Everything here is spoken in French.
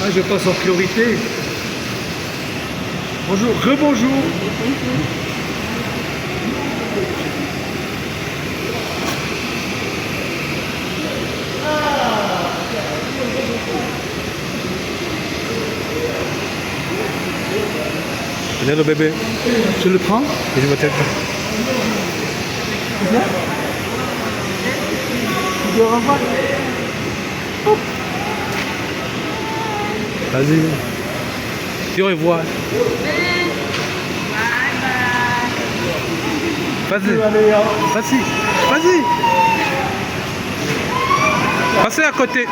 Ah, je passe en priorité. Bonjour, rebonjour. Viens le bébé. Je le prends et je me tête. Vas-y. Dis au revoir. Vas-y. Vas-y. Vas-y. Passez à côté.